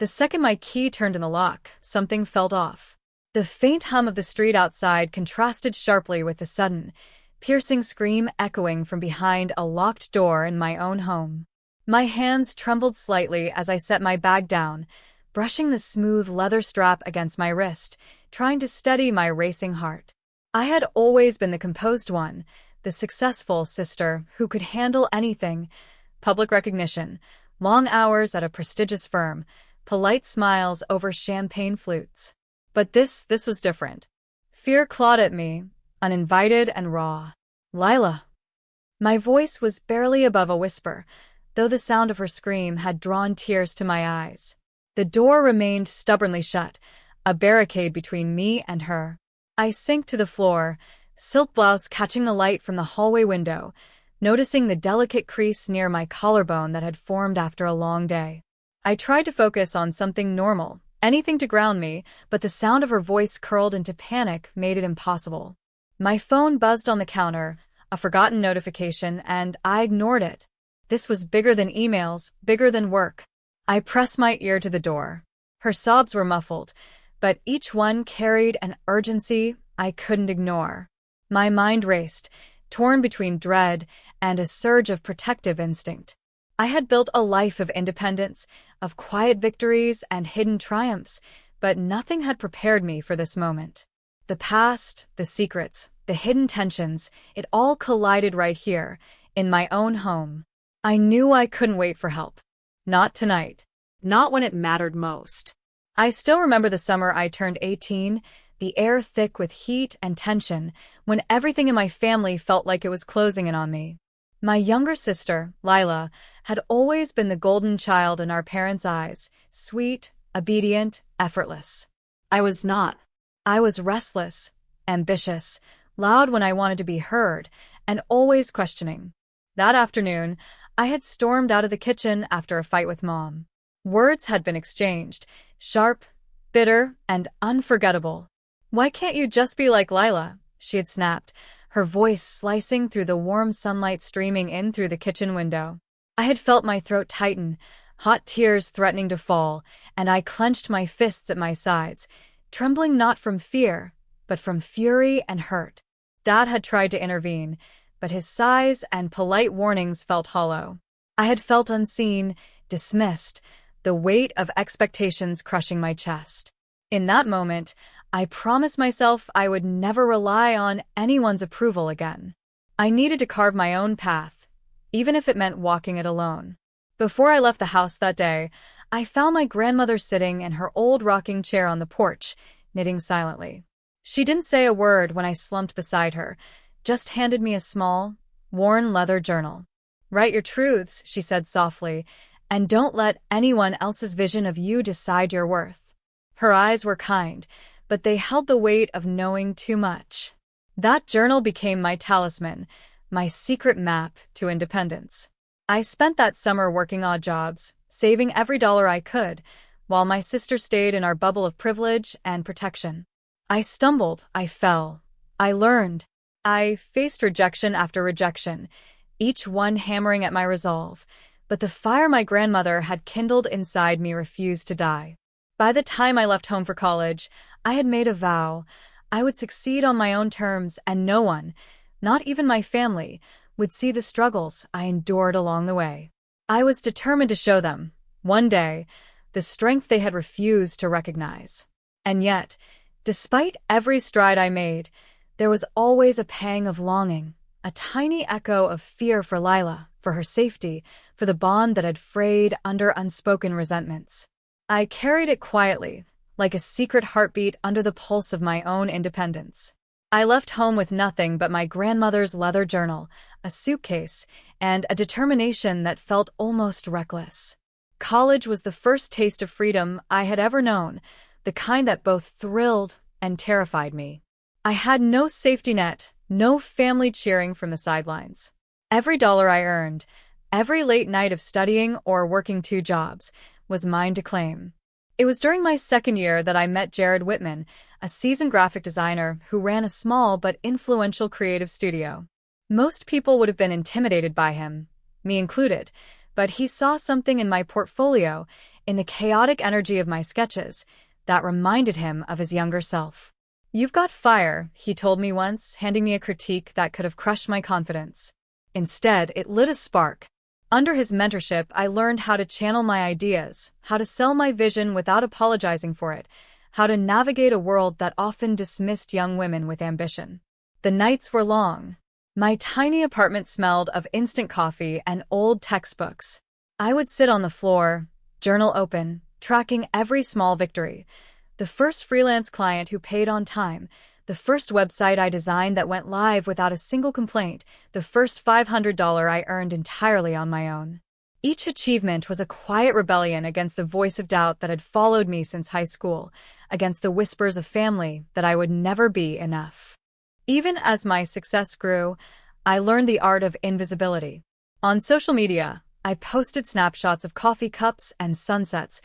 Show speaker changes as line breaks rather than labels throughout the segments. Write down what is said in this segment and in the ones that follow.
The second my key turned in the lock, something felt off. The faint hum of the street outside contrasted sharply with the sudden, piercing scream echoing from behind a locked door in my own home. My hands trembled slightly as I set my bag down, brushing the smooth leather strap against my wrist, trying to steady my racing heart. I had always been the composed one, the successful sister who could handle anything: public recognition, long hours at a prestigious firm, polite smiles over champagne flutes. But this was different. Fear clawed at me, uninvited and raw. "Lila." My voice was barely above a whisper, though the sound of her scream had drawn tears to my eyes. The door remained stubbornly shut, a barricade between me and her. I sank to the floor, silk blouse catching the light from the hallway window, noticing the delicate crease near my collarbone that had formed after a long day. I tried to focus on something normal, anything to ground me, but the sound of her voice curled into panic made it impossible. My phone buzzed on the counter, a forgotten notification, and I ignored it. This was bigger than emails, bigger than work. I pressed my ear to the door. Her sobs were muffled, but each one carried an urgency I couldn't ignore. My mind raced, torn between dread and a surge of protective instinct. I had built a life of independence, of quiet victories and hidden triumphs, but nothing had prepared me for this moment. The past, the secrets, the hidden tensions, it all collided right here, in my own home. I knew I couldn't wait for help. Not tonight. Not when it mattered most. I still remember the summer I turned 18, the air thick with heat and tension, when everything in my family felt like it was closing in on me. My younger sister, Lila, had always been the golden child in our parents' eyes, sweet, obedient, effortless. I was not. I was restless, ambitious, loud when I wanted to be heard, and always questioning. That afternoon, I had stormed out of the kitchen after a fight with Mom. Words had been exchanged, sharp, bitter, and unforgettable. "Why can't you just be like Lila?" she had snapped, her voice slicing through the warm sunlight streaming in through the kitchen window. I had felt my throat tighten, hot tears threatening to fall, and I clenched my fists at my sides, trembling not from fear, but from fury and hurt. Dad had tried to intervene, but his sighs and polite warnings felt hollow. I had felt unseen, dismissed, the weight of expectations crushing my chest. In that moment, I promised myself I would never rely on anyone's approval again. I needed to carve my own path, even if it meant walking it alone. Before I left the house that day, I found my grandmother sitting in her old rocking chair on the porch, knitting silently. She didn't say a word when I slumped beside her, just handed me a small, worn leather journal. "Write your truths," she said softly, "and don't let anyone else's vision of you decide your worth." Her eyes were kind, but they held the weight of knowing too much. That journal became my talisman, my secret map to independence. I spent that summer working odd jobs, saving every dollar I could, while my sister stayed in our bubble of privilege and protection. I stumbled, I fell, I learned. I faced rejection after rejection, each one hammering at my resolve, but the fire my grandmother had kindled inside me refused to die. By the time I left home for college, I had made a vow. I would succeed on my own terms, and no one, not even my family, would see the struggles I endured along the way. I was determined to show them, one day, the strength they had refused to recognize. And yet, despite every stride I made, there was always a pang of longing, a tiny echo of fear for Lila, for her safety, for the bond that had frayed under unspoken resentments. I carried it quietly, like a secret heartbeat under the pulse of my own independence. I left home with nothing but my grandmother's leather journal, a suitcase, and a determination that felt almost reckless. College was the first taste of freedom I had ever known, the kind that both thrilled and terrified me. I had no safety net, no family cheering from the sidelines. Every dollar I earned, every late night of studying or working 2 jobs, was mine to claim. It was during my second year that I met Jared Whitman, a seasoned graphic designer who ran a small but influential creative studio. Most people would have been intimidated by him, me included, but he saw something in my portfolio, in the chaotic energy of my sketches, that reminded him of his younger self. "You've got fire," he told me once, handing me a critique that could have crushed my confidence. Instead, it lit a spark. Under his mentorship, I learned how to channel my ideas, how to sell my vision without apologizing for it, how to navigate a world that often dismissed young women with ambition. The nights were long. My tiny apartment smelled of instant coffee and old textbooks. I would sit on the floor, journal open, tracking every small victory. The first freelance client who paid on time, the first website I designed that went live without a single complaint, the first $500 I earned entirely on my own. Each achievement was a quiet rebellion against the voice of doubt that had followed me since high school, against the whispers of family that I would never be enough. Even as my success grew, I learned the art of invisibility. On social media, I posted snapshots of coffee cups and sunsets,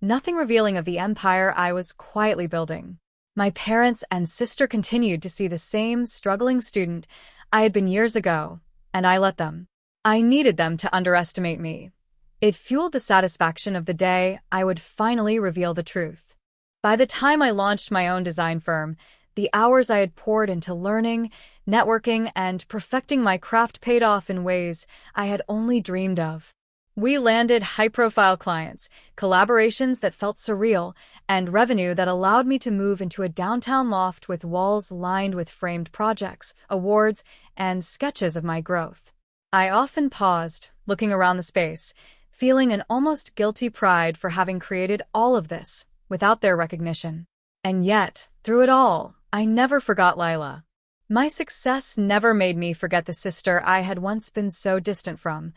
nothing revealing of the empire I was quietly building. My parents and sister continued to see the same struggling student I had been years ago, and I let them. I needed them to underestimate me. It fueled the satisfaction of the day I would finally reveal the truth. By the time I launched my own design firm, the hours I had poured into learning, networking, and perfecting my craft paid off in ways I had only dreamed of. We landed high-profile clients, collaborations that felt surreal, and revenue that allowed me to move into a downtown loft with walls lined with framed projects, awards, and sketches of my growth. I often paused, looking around the space, feeling an almost guilty pride for having created all of this without their recognition. And yet, through it all, I never forgot Lila. My success never made me forget the sister I had once been so distant from,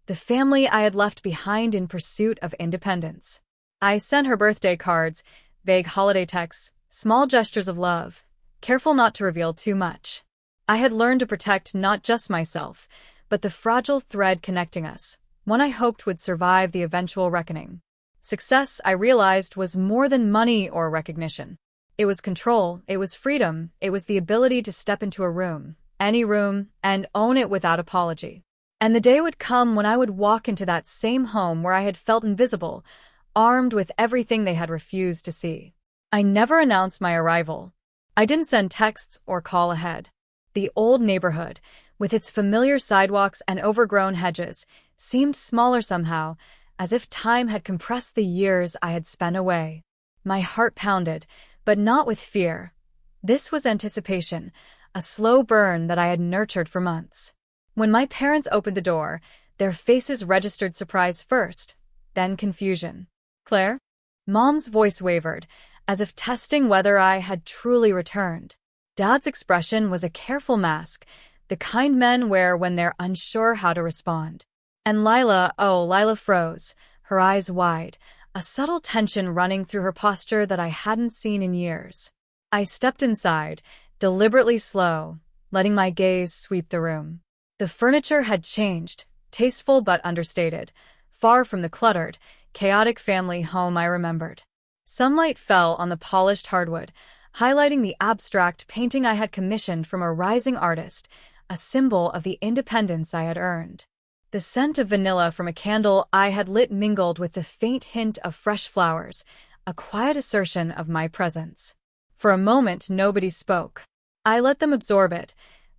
the family I had left behind in pursuit of independence. I sent her birthday cards, vague holiday texts, small gestures of love, careful not to reveal too much. I had learned to protect not just myself, but the fragile thread connecting us, one I hoped would survive the eventual reckoning. Success, I realized, was more than money or recognition. It was control, it was freedom, it was the ability to step into a room, any room, and own it without apology. And the day would come when I would walk into that same home where I had felt invisible, armed with everything they had refused to see. I never announced my arrival. I didn't send texts or call ahead. The old neighborhood, with its familiar sidewalks and overgrown hedges, seemed smaller somehow, as if time had compressed the years I had spent away. My heart pounded, but not with fear. This was anticipation, a slow burn that I had nurtured for months. When my parents opened the door, their faces registered surprise first, then confusion. "Claire?" Mom's voice wavered, as if testing whether I had truly returned. Dad's expression was a careful mask, the kind men wear when they're unsure how to respond. And Lila froze, her eyes wide, a subtle tension running through her posture that I hadn't seen in years. I stepped inside, deliberately slow, letting my gaze sweep the room. The furniture had changed, tasteful but understated, far from the cluttered, chaotic family home I remembered. Sunlight fell on the polished hardwood, highlighting the abstract painting I had commissioned from a rising artist, a symbol of the independence I had earned. The scent of vanilla from a candle I had lit mingled with the faint hint of fresh flowers, a quiet assertion of my presence. For a moment, nobody spoke. I let them absorb it,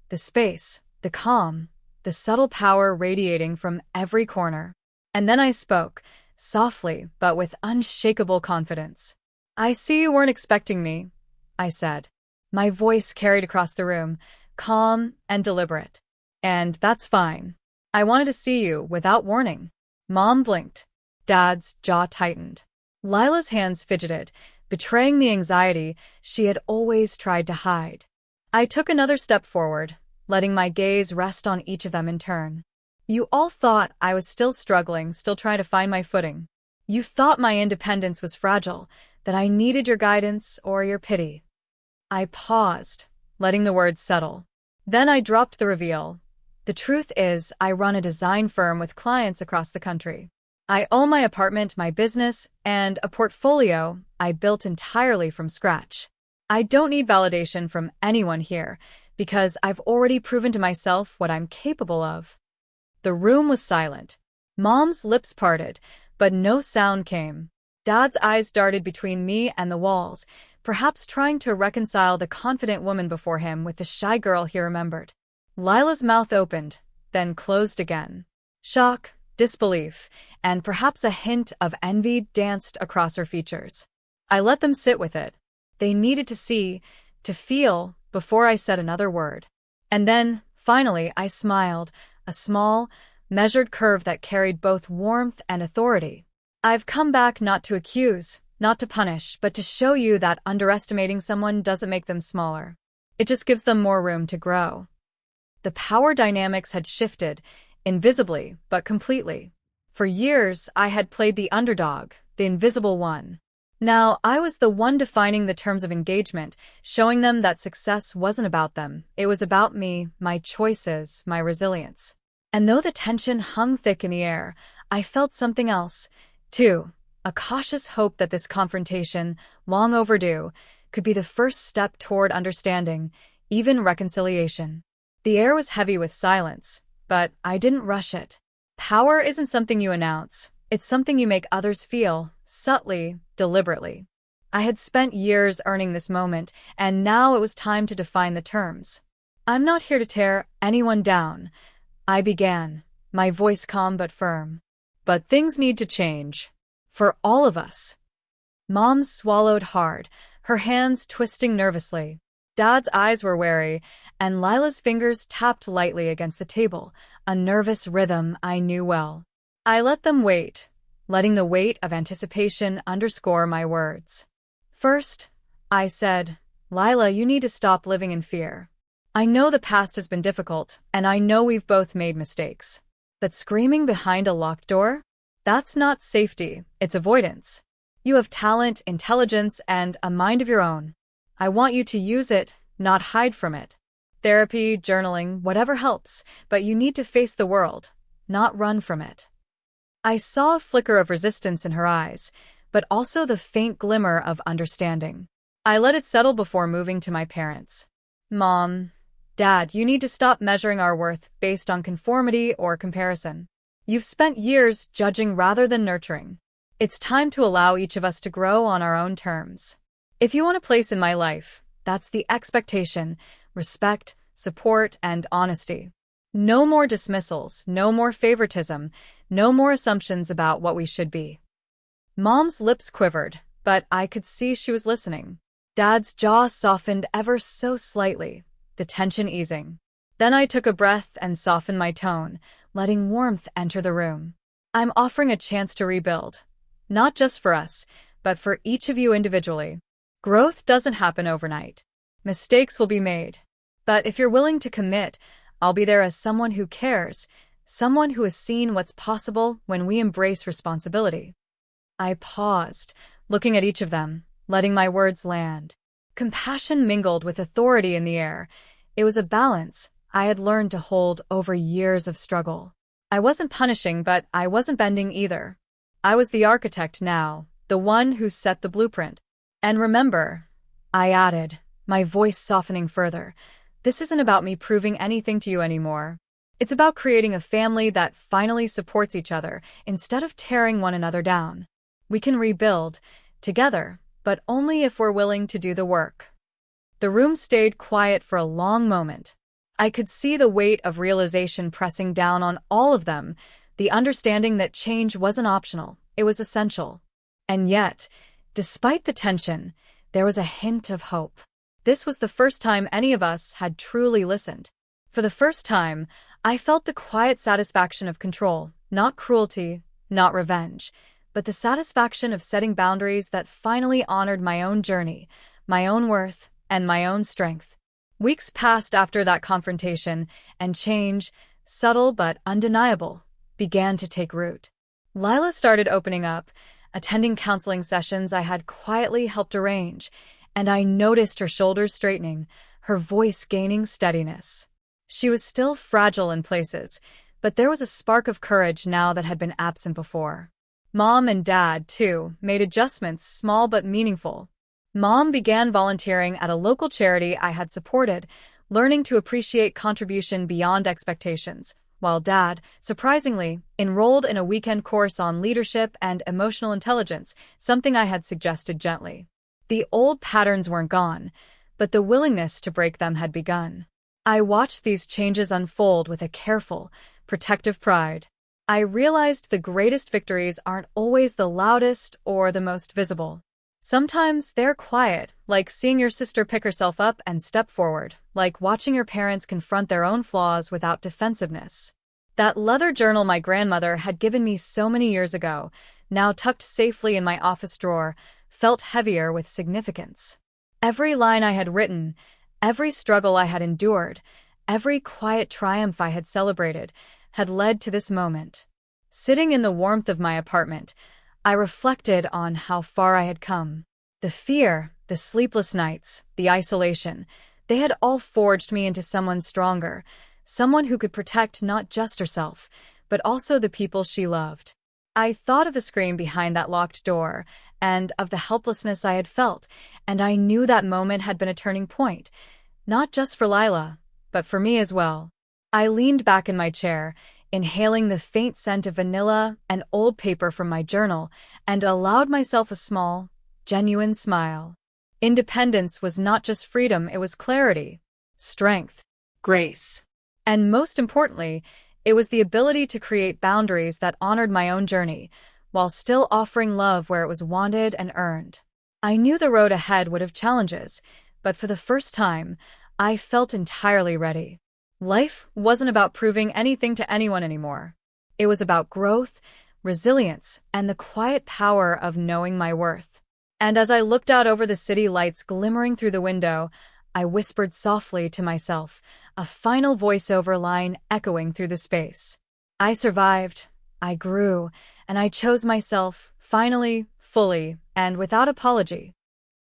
the space, the calm, the subtle power radiating from every corner. And then I spoke, softly but with unshakable confidence. "I see you weren't expecting me," I said. My voice carried across the room, calm and deliberate. "And that's fine. I wanted to see you without warning." Mom blinked. Dad's jaw tightened. Lila's hands fidgeted, betraying the anxiety she had always tried to hide. I took another step forward, letting my gaze rest on each of them in turn. "You all thought I was still struggling, still trying to find my footing. You thought my independence was fragile, that I needed your guidance or your pity." I paused, letting the words settle. Then I dropped the reveal. "The truth is, I run a design firm with clients across the country. I own my apartment, my business, and a portfolio I built entirely from scratch. I don't need validation from anyone here, because I've already proven to myself what I'm capable of." The room was silent. Mom's lips parted, but no sound came. Dad's eyes darted between me and the walls, perhaps trying to reconcile the confident woman before him with the shy girl he remembered. Lila's mouth opened, then closed again. Shock, disbelief, and perhaps a hint of envy danced across her features. I let them sit with it. They needed to see, to feel, before I said another word. And then, finally, I smiled, a small, measured curve that carried both warmth and authority. I've come back not to accuse, not to punish, but to show you that underestimating someone doesn't make them smaller. It just gives them more room to grow. The power dynamics had shifted, invisibly, but completely. For years, I had played the underdog, the invisible one. Now, I was the one defining the terms of engagement, showing them that success wasn't about them. It was about me, my choices, my resilience. And though the tension hung thick in the air, I felt something else, too. A cautious hope that this confrontation, long overdue, could be the first step toward understanding, even reconciliation. The air was heavy with silence, but I didn't rush it. Power isn't something you announce. It's something you make others feel, subtly, deliberately. I had spent years earning this moment, and now it was time to define the terms. I'm not here to tear anyone down, I began, my voice calm but firm. But things need to change. For all of us. Mom swallowed hard, her hands twisting nervously. Dad's eyes were wary, and Lila's fingers tapped lightly against the table, a nervous rhythm I knew well. I let them wait, letting the weight of anticipation underscore my words. First, I said, Lila, you need to stop living in fear. I know the past has been difficult, and I know we've both made mistakes. But screaming behind a locked door? That's not safety, it's avoidance. You have talent, intelligence, and a mind of your own. I want you to use it, not hide from it. Therapy, journaling, whatever helps, but you need to face the world, not run from it. I saw a flicker of resistance in her eyes, but also the faint glimmer of understanding. I let it settle before moving to my parents. Mom, Dad, you need to stop measuring our worth based on conformity or comparison. You've spent years judging rather than nurturing. It's time to allow each of us to grow on our own terms. If you want a place in my life, that's the expectation, respect, support, and honesty. No more dismissals, no more favoritism, no more assumptions about what we should be. Mom's lips quivered, but I could see she was listening. Dad's jaw softened ever so slightly, the tension easing. Then I took a breath and softened my tone, letting warmth enter the room. I'm offering a chance to rebuild. Not just for us, but for each of you individually. Growth doesn't happen overnight. Mistakes will be made. But if you're willing to commit, I'll be there as someone who cares, someone who has seen what's possible when we embrace responsibility. I paused, looking at each of them, letting my words land. Compassion mingled with authority in the air. It was a balance I had learned to hold over years of struggle. I wasn't punishing, but I wasn't bending either. I was the architect now, the one who set the blueprint. And remember, I added, my voice softening further, this isn't about me proving anything to you anymore. It's about creating a family that finally supports each other instead of tearing one another down. We can rebuild, together, but only if we're willing to do the work. The room stayed quiet for a long moment. I could see the weight of realization pressing down on all of them, the understanding that change wasn't optional, it was essential. And yet, despite the tension, there was a hint of hope. This was the first time any of us had truly listened. For the first time, I felt the quiet satisfaction of control, not cruelty, not revenge, but the satisfaction of setting boundaries that finally honored my own journey, my own worth, and my own strength. Weeks passed after that confrontation, and change, subtle but undeniable, began to take root. Lila started opening up, attending counseling sessions I had quietly helped arrange, and I noticed her shoulders straightening, her voice gaining steadiness. She was still fragile in places, but there was a spark of courage now that had been absent before. Mom and Dad, too, made adjustments, small but meaningful. Mom began volunteering at a local charity I had supported, learning to appreciate contribution beyond expectations. while Dad, surprisingly, enrolled in a weekend course on leadership and emotional intelligence, something I had suggested gently. The old patterns weren't gone, but the willingness to break them had begun. I watched these changes unfold with a careful, protective pride. I realized the greatest victories aren't always the loudest or the most visible. Sometimes they're quiet, like seeing your sister pick herself up and step forward, like watching your parents confront their own flaws without defensiveness. That leather journal my grandmother had given me so many years ago, now tucked safely in my office drawer, felt heavier with significance. Every line I had written, every struggle I had endured, every quiet triumph I had celebrated, had led to this moment. Sitting in the warmth of my apartment, I reflected on how far I had come. The fear, the sleepless nights, the isolation, they had all forged me into someone stronger, someone who could protect not just herself, but also the people she loved. I thought of the scream behind that locked door, and of the helplessness I had felt, and I knew that moment had been a turning point, not just for Lila, but for me as well. I leaned back in my chair, inhaling the faint scent of vanilla and old paper from my journal, and allowed myself a small, genuine smile. Independence was not just freedom, it was clarity, strength, grace. And most importantly, it was the ability to create boundaries that honored my own journey, while still offering love where it was wanted and earned. I knew the road ahead would have challenges, but for the first time, I felt entirely ready. Life wasn't about proving anything to anyone anymore. It was about growth, resilience, and the quiet power of knowing my worth. And as I looked out over the city lights glimmering through the window, I whispered softly to myself, a final voiceover line echoing through the space. I survived, I grew, and I chose myself, finally, fully, and without apology.